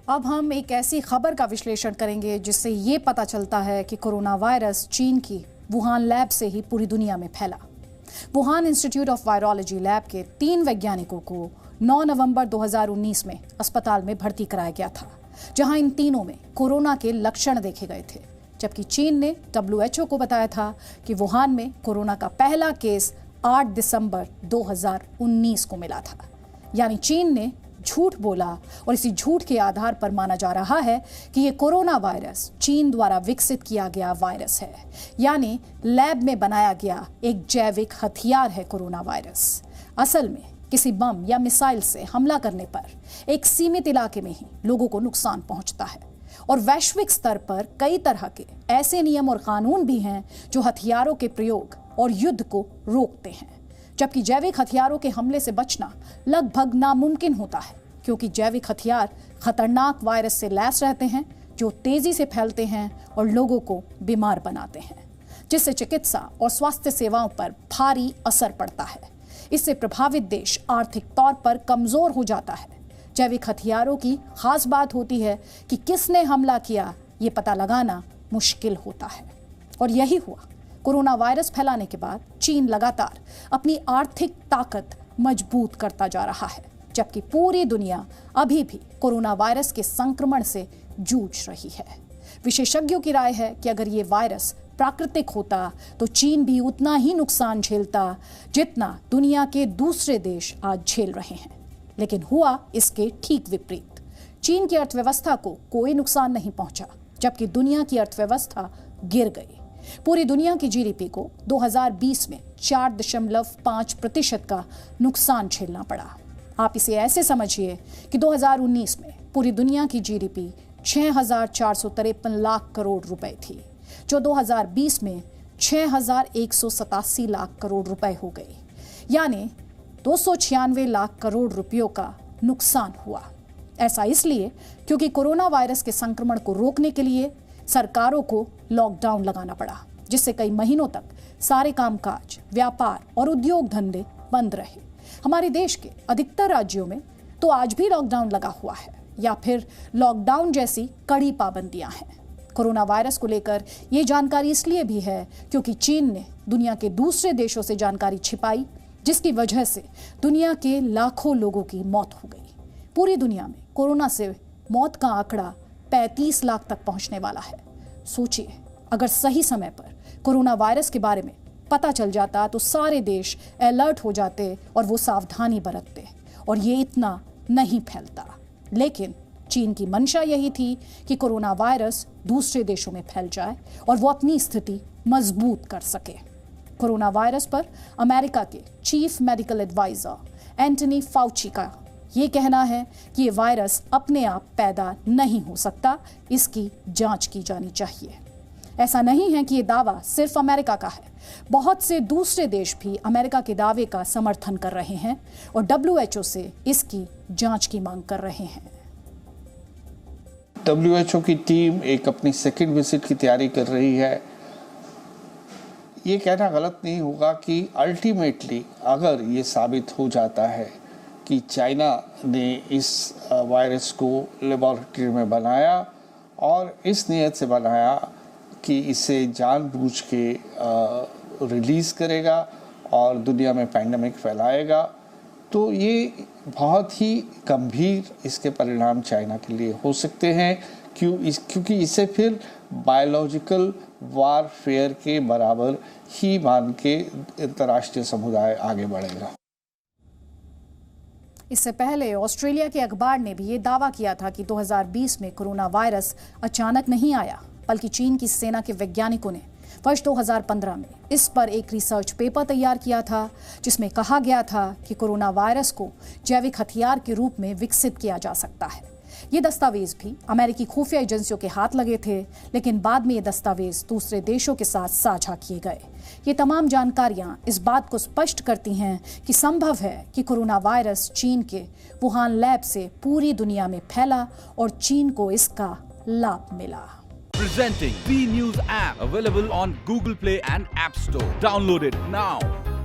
अब हम एक ऐसी खबर का विश्लेषण करेंगे जिससे ये पता चलता है कि कोरोना वायरस चीन की वुहान लैब से ही पूरी दुनिया में फैला। Wuhan institute of virology lab के 3 वैज्ञानिकों को 9 नवंबर 2019 में अस्पताल में भर्ती कराया गया था, जहां इन तीनों में कोरोना के लक्षण देखे गए थे, जबकि चीन ने WHO को बताया था कि वुहान में कोरोना का पहला केस 8 दिसंबर 2019 को मिला था। यानी चीन ने झूठ बोला और इसी झूठ के आधार पर माना जा रहा है कि ये कोरोना वायरस चीन द्वारा विकसित किया गया वायरस है, यानी लैब में बनाया गया एक जैविक हथियार है कोरोना वायरस। असल में किसी बम या मिसाइल से हमला करने पर एक सीमित इलाके में ही लोगों को नुकसान पहुंचता है और वैश्विक स्तर पर कई तरह के ऐसे नियम और कानून भी हैं जो हथियारों के प्रयोग और युद्ध को रोकते हैं, जबकि जैविक हथियारों के हमले से बचना लगभग नामुमकिन होता है, क्योंकि जैविक हथियार खतरनाक वायरस से लैस रहते हैं जो तेजी से फैलते हैं और लोगों को बीमार बनाते हैं, जिससे चिकित्सा और स्वास्थ्य सेवाओं पर भारी असर पड़ता है। इससे प्रभावित देश आर्थिक तौर पर कमजोर हो जाता है। जैविक हथियारों की खास बात होती है कि किसने हमला किया ये पता लगाना मुश्किल होता है, और यही हुआ। कोरोना वायरस फैलाने के बाद चीन लगातार अपनी आर्थिक ताकत मजबूत करता जा रहा है, जबकि पूरी दुनिया अभी भी कोरोना वायरस के संक्रमण से जूझ रही है। विशेषज्ञों की राय है कि अगर ये वायरस प्राकृतिक होता तो चीन भी उतना ही नुकसान झेलता जितना दुनिया के दूसरे देश आज झेल रहे हैं, लेकिन हुआ इसके ठीक विपरीत। चीन की अर्थव्यवस्था को कोई नुकसान नहीं पहुंचा, जबकि दुनिया की अर्थव्यवस्था गिर गई। पूरी दुनिया की जीडीपी को 2020 में 4.5% का नुकसान झेलना पड़ा। आप इसे ऐसे समझिए कि 2019 में पूरी दुनिया की जीडीपी 6,453 लाख करोड़ रुपए थी, जो 2020 में 6,187 लाख करोड़ रुपए हो गई, यानी 296 लाख करोड़ रुपयों का नुकसान हुआ। ऐसा इसलिए क्योंकि कोरोना वायरस के संक्रमण को रोकने के लिए सरकारों को लॉकडाउन लगाना पड़ा, जिससे कई महीनों तक सारे कामकाज, व्यापार और उद्योग धंधे बंद रहे। हमारे देश के अधिकतर राज्यों में तो आज भी लॉकडाउन लगा हुआ है या फिर लॉकडाउन जैसी कड़ी पाबंदियां हैं। कोरोना वायरस को लेकर ये जानकारी इसलिए भी है क्योंकि चीन ने दुनिया के दूसरे देशों से जानकारी छिपाई, जिसकी वजह से दुनिया के लाखों लोगों की मौत हो गई। पूरी दुनिया में कोरोना से मौत का आंकड़ा 35 लाख तक पहुंचने वाला है। सोचिए, अगर सही समय पर कोरोना वायरस के बारे में पता चल जाता तो सारे देश अलर्ट हो जाते और वो सावधानी बरतते और ये इतना नहीं फैलता। लेकिन चीन की मंशा यही थी कि कोरोना वायरस दूसरे देशों में फैल जाए और वो अपनी स्थिति मजबूत कर सके। कोरोना वायरस पर अमेरिका के chief medical adviser Anthony Fauci का ये कहना है कि ये वायरस अपने आप पैदा नहीं हो सकता, इसकी जांच की जानी चाहिए। ऐसा नहीं है कि ये दावा सिर्फ अमेरिका का है, बहुत से दूसरे देश भी अमेरिका के दावे का समर्थन कर रहे हैं और WHO से इसकी जांच की मांग कर रहे हैं। WHO की टीम एक अपनी सेकंड विजिट की तैयारी कर रही है। ये कहना गलत नहीं होगा कि अल्टीमेटली अगर ये साबित हो जाता है कि चाइना ने इस वायरस को लेबोरेटरी में बनाया और इस नियत से बनाया कि इसे जानबूझ के रिलीज़ करेगा और दुनिया में पैंडेमिक फैलाएगा, तो ये बहुत ही गंभीर इसके परिणाम चाइना के लिए हो सकते हैं। क्योंकि इसे फिर बायोलॉजिकल वारफेयर के बराबर ही मान के अंतर्राष्ट्रीय समुदाय आगे बढ़ेगा। इससे पहले ऑस्ट्रेलिया के अखबार ने भी ये दावा किया था कि 2020 में कोरोना वायरस अचानक नहीं आया, बल्कि चीन की सेना के वैज्ञानिकों ने वर्ष 2015 में इस पर एक रिसर्च पेपर तैयार किया था, जिसमें कहा गया था कि कोरोना वायरस को जैविक हथियार के रूप में विकसित किया जा सकता है। ये दस्तावेज भी अमेरिकी खुफिया एजेंसियों के हाथ लगे थे, लेकिन बाद में ये दस्तावेज दूसरे देशों के साथ साझा किए गए। ये तमाम जानकारियां इस बात को स्पष्ट करती हैं कि संभव है कि कोरोना वायरस चीन के वुहान लैब से पूरी दुनिया में फैला और चीन को इसका लाभ मिला। Presenting B News app available on Google Play and App Store. Download it now.